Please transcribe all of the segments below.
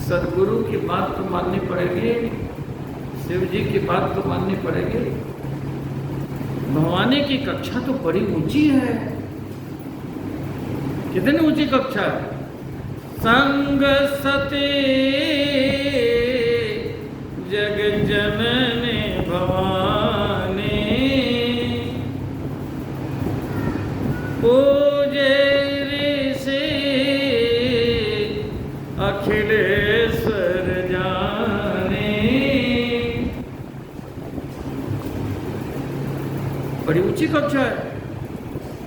सदगुरु की बात तो माननी पड़ेगी, शिव जी की बात तो माननी पड़ेगी। भवानी की कक्षा तो बड़ी ऊंची है। कितनी ऊंची कक्षा है? संग सती जग जननी भवानी, पूजे ऋषि अखिलेश्वर जाने। बड़ी ऊंची कक्षा है।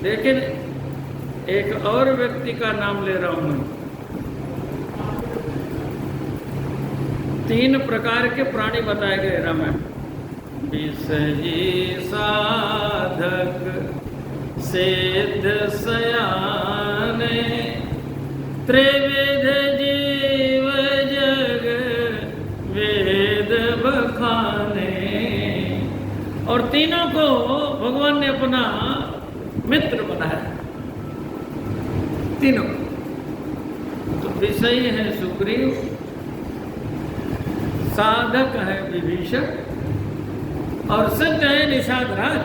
लेकिन एक और व्यक्ति का नाम ले रहा हूं मैं। 3 प्रकार के प्राणी बताए गए रामायण। विषयी साधक सिद्ध सयाने, त्रिविध जीव जग वेद बखाने। और तीनों को भगवान ने अपना मित्र बनाया। तीनों तो विषयी है सुग्रीव, साधक है विभीषण और सिद्ध है निषाद राज।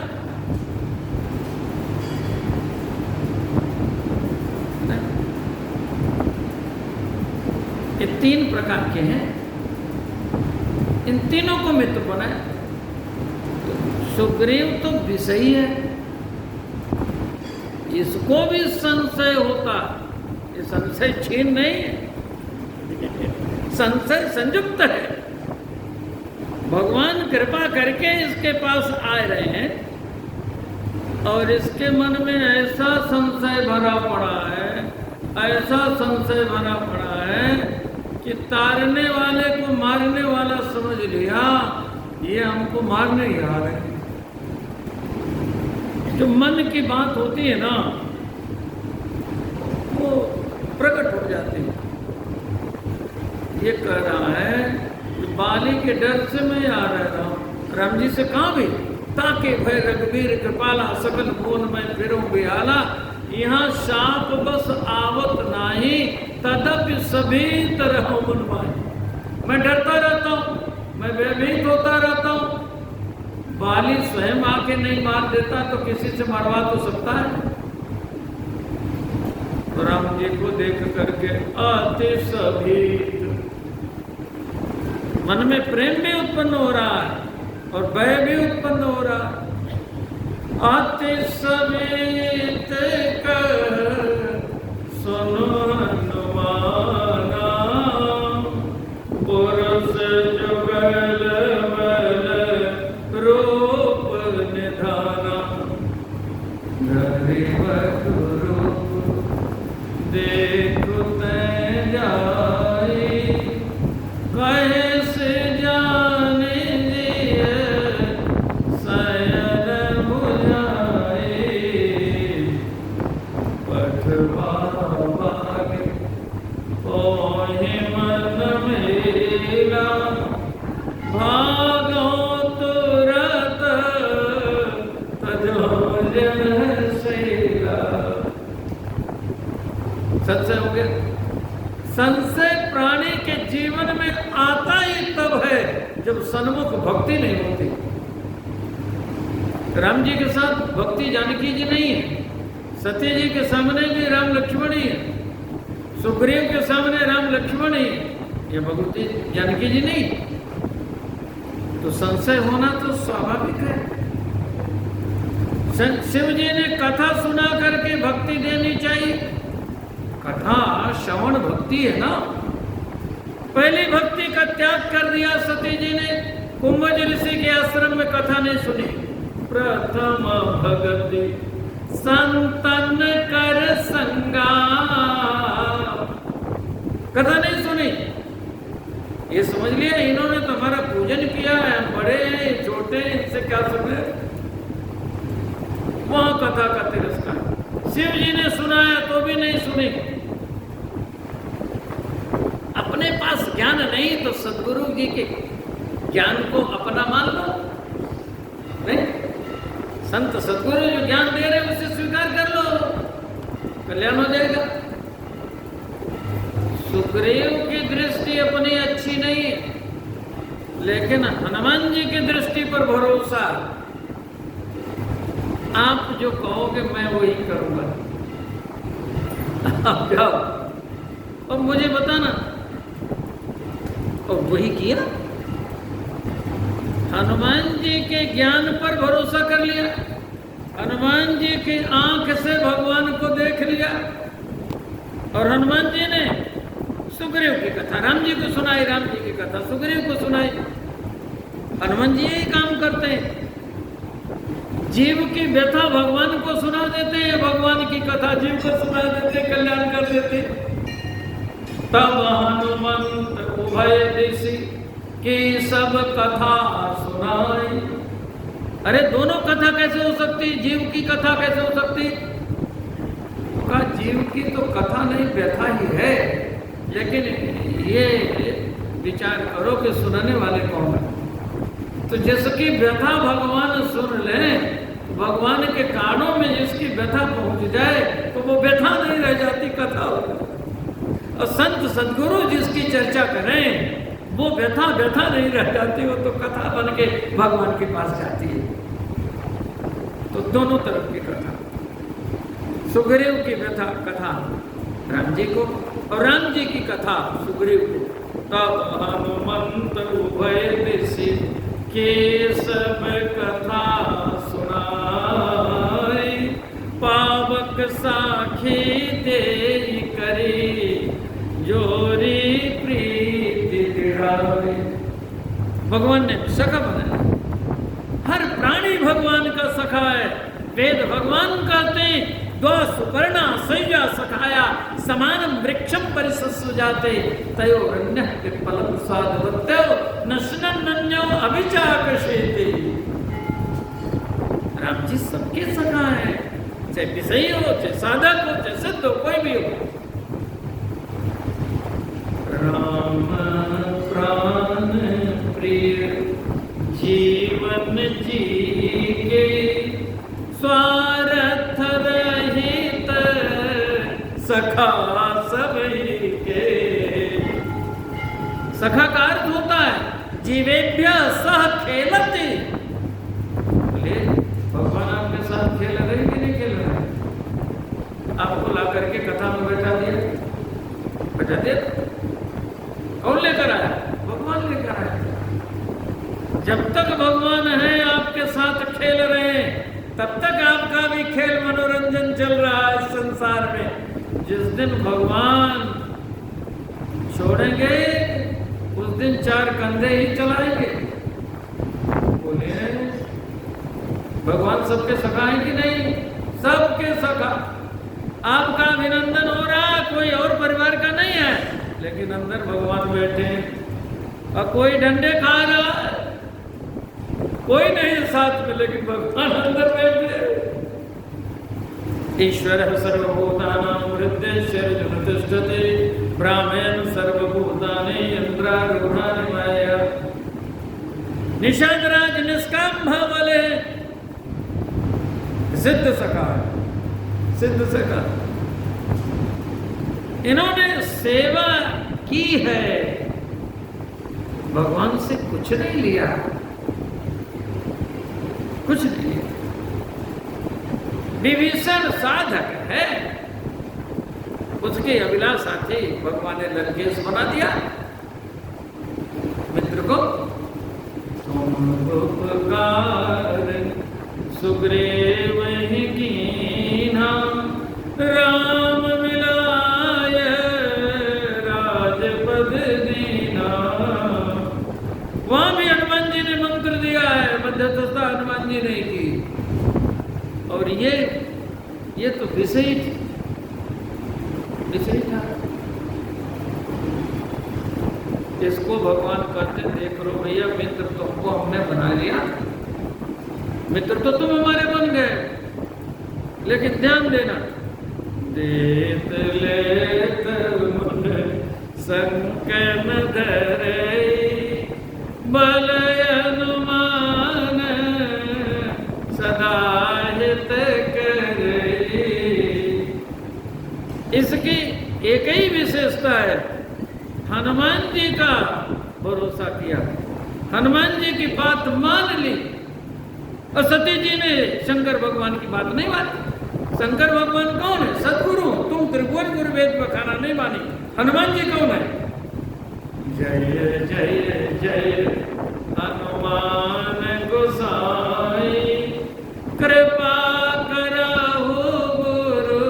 ये 3 प्रकार के हैं। इन तीनों को मित्र बनाया। तो सुग्रीव तो विषयी है, इसको भी संशय होता। ये संशय छीन नहीं है, संशय संयुक्त है। भगवान कृपा करके इसके पास आ रहे हैं और इसके मन में ऐसा संशय भरा पड़ा है, ऐसा संशय भरा पड़ा है कि तारने वाले को मारने वाला समझ लिया, ये हमको मारने ही आ रहे हैं। जो मन की बात होती है ना, वो प्रकट हो जाती है। ये कह रहा है कि बाली के डर से मैं आ रहा हूं। राम जी से कहा भी ताके भय रघुवीर कृपाला, सकल भुवन में फिरूं बिहाला। यहाँ शाप बस आवत नाही, तदपि सभी तरह मन माही। मैं डरता रहता हूँ, मैं भयभीत होता रहता हूँ। बाली स्वयं आके नहीं मार देता तो किसी से मरवा तो सकता है। तो राम जी को देख करके अति सभीत, मन में प्रेम भी उत्पन्न हो रहा है और भय भी उत्पन्न हो रहा है। अति सभीत कर सुनो हनुमाना, पुरुष जुगल बल रूप निधाना। गरीब रूप देखो तै जाई, कैसे जाने दिए सयन बुझाई। पठवा भागे ओहि मन मेला, भागो तुरत तजो जन सेला। संशय हो गया। संशय प्राणी के जीवन में आता ही तब है जब सन्मुख भक्ति नहीं होती। राम जी के साथ भक्ति जानकी जी नहीं है, सती जी के सामने भी राम लक्ष्मण ही है, सुग्रीव के सामने राम लक्ष्मण ही है, ये भगवती जानकी जी नहीं। तो संशय होना तो स्वाभाविक है। शिव जी ने कथा सुना करके भक्ति देनी चाहिए। कथा श्रवण भक्ति है ना। पहली भक्ति का त्याग कर दिया सती जी ने, कुंभज ऋषि के आश्रम में कथा नहीं सुनी। प्रथम भगति संतन कर संगा, कथा नहीं सुनी। ये समझ लिया इन्होंने तो हमारा पूजन किया है, बड़े छोटे इनसे क्या समझे। वहां कथा का तिरस्कार। शिव जी ने सुनाया तो भी नहीं सुनी। अपने पास ज्ञान नहीं तो सदगुरु जी के ज्ञान को अपना मान लो। नहीं, संत सदगुरु जो ज्ञान दे रहे हैं उसे स्वीकार कर लो, कल्याण हो जाएगा। सुग्रीव की दृष्टि अपनी लेकिन हनुमान जी की दृष्टि पर भरोसा, आप जो कहोगे मैं वही करूंगा। आप जाओ और मुझे बताना, और वही किया। हनुमान जी के ज्ञान पर भरोसा कर लिया, हनुमान जी की आंख से भगवान को देख लिया, और हनुमान जी ने सुग्रीव की कथा राम जी को सुनाई, राम जी की कथा सुग्रीव को सुनाई। हनुमान जी यही काम करते हैं, जीव की व्यथा भगवान को सुना देते हैं, भगवान की कथा जीव को सुना देते, कल्याण कर देते। तब हनुमंत उभय दिशि की सब कथा सुनाई। अरे दोनों कथा कैसे हो सकती, जीव की कथा कैसे हो सकती? का जीव की तो कथा नहीं, व्यथा ही है, लेकिन ये विचार करो कि सुनाने वाले कौन है। तो जिसकी व्यथा भगवान सुन लें, भगवान के कानों में जिसकी व्यथा पहुंच जाए तो वो व्यथा नहीं रह जाती, कथा हो जाती। और संत सद्गुरु जिसकी चर्चा करें वो व्यथा व्यथा नहीं रह जाती, वो तो कथा बन के भगवान के पास जाती है। तो दोनों तरफ की कथा, सुग्रीव की व्यथा कथा राम जी को, और राम जी की कथा सुग्रीव को। तब हनुमंत उभय दिशि के सब कथा सुनाई, पावक साखी दे करी जोरी प्रीति दिढ़ाई। भगवान ने सखा बनाया, हर प्राणी भगवान का सखा है। वेद भगवान कहते हैं दो सुपर्णा सैया सखाया, समानम वृक्षम परिसस्व जाते, तयो रण्य पिप्पलम स्वादवत्यो नशनन्यो अभिचाकशेते। राम जी सबके सखा है, चाहे विषयी हो, चाहे साधक हो, चाहे सिद्ध हो, कोई भी हो। राम प्राण प्रिय जीवन जी के, स्वार्थ रहित सखा सभी के। सखा का अर्थ होता है जीवेभ्य सह खेलते। बोले भगवान आपके साथ खेल रहे कि नहीं खेल रहे? आपको ला करके कथा में बैठा दिया, कौन लेकर आया? भगवान लेकर आया। जब तक भगवान है आपके साथ खेल रहे हैं, तब तक आपका भी खेल मनोरंजन चल रहा है संसार में। जिस दिन भगवान छोड़ेंगे उस दिन चार कंधे ही चलाएंगे। बोले भगवान सबके सखा है कि नहीं? सबके सखा। आपका अभिनंदन हो रहा, कोई और परिवार का नहीं है, लेकिन अंदर भगवान बैठे और कोई डंडे खा रहा है, कोई नहीं साथ में, लेकिन भगवान अंदर बैठे। ईश्वर सर्वभूतानां हृदयेश्वर तिष्ठति, ब्राह्मण सर्वभूतानि यंत्रारूढ़ानि माया। निषादराज निष्काम भाव वाले सिद्ध सखा, सिद्ध सखा। इन्होंने सेवा की है, भगवान से कुछ नहीं लिया, कुछ नहीं। विभीषण साधक है, उसके अभिलाषा थी, भगवान ने लंकेश बना दिया। मित्र को तुम उपकार सुग्रीव ही कीन्हा, राम मिलाय राजपद दीना। वहां भी हनुमान जी ने मंत्र दिया है, मध्यस्थता हनुमान जी ने की। और ये तो विषय था। इसको भगवान कहते देख लो भैया, मित्र तुमको हमने बना लिया, मित्र तो तुम हमारे बन गए, लेकिन ध्यान देना, देत लेत मन संकन धरे, बल अनुमान सदा हित करे। इसकी एक ही विशेषता है, हनुमान जी का भरोसा किया, हनुमान जी की बात मान ली और सती जी ने शंकर भगवान की बात नहीं मानी। शंकर भगवान कौन है? सदगुरु। तुम त्रिभुवन गुरु वेद बखाना नहीं मानी। हनुमान जी कौन है? जय जय जय हनुमान गोसाई, कृपा कराहु गुरु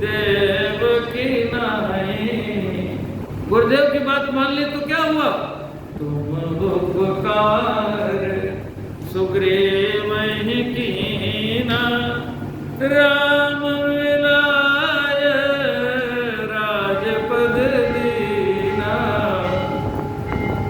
देव की नाई। गुरुदेव की बात मान ली तो क्या हुआ? तुम उपकार सुग्रीव ही कीना, राम